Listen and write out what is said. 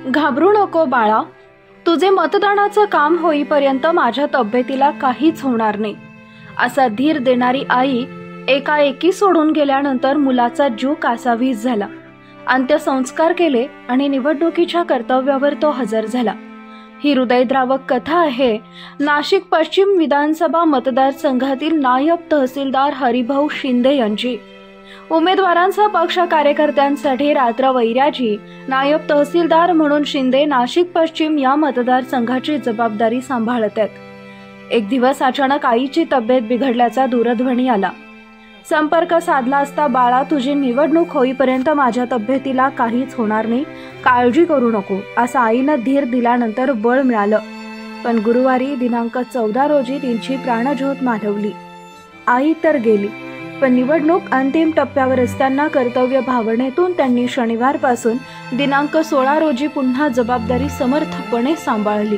घाबरू नको बाळा, तुझे मतदानाचं काम होईपर्यंत माझ्या तब्येतीला काहीच होणार नाही, असा धीर देणारी आई एकाएकी सोडून गेल्यानंतर मुलाचा जीव कासावीस झाला. अंत्यसंस्कार केले आणि निवडणुकीच्या कर्तव्यावर तो हजर झाला. ही हृदयद्रावक कथा आहे नाशिक पश्चिम विधानसभा मतदारसंघातील नायब तहसीलदार हरिभाऊ शिंदे यांची. उमेदवारांचा पक्ष कार्यकर्त्यांसाठी रात्रवैराची नायब तहसीलदार म्हणून शिंदे नाशिक पश्चिम या मतदारसंघाची जबाबदारी सांभाळत आहेत. एक दिवस अचानक आईची तब्येत बिघडल्याचा दूरध्वनी आला. संपर्क साधला असता बाळा, तुझी निवडणूक होईपर्यंत माझ्या तब्येतीला काहीच होणार नाही, काळजी करू नको, असा आईनं धीर दिल्यानंतर बळ मिळालं. पण गुरुवारी दिनांक 14 रोजी तिची प्राणज्योत मालवली. आई तर गेली, पण निवडणूक अंतिम टप्प्यावर असताना कर्तव्य भावनेतून त्यांनी शनिवारपासून दिनांक 16 रोजी पुन्हा जबाबदारी समर्थपणे सांभाळली.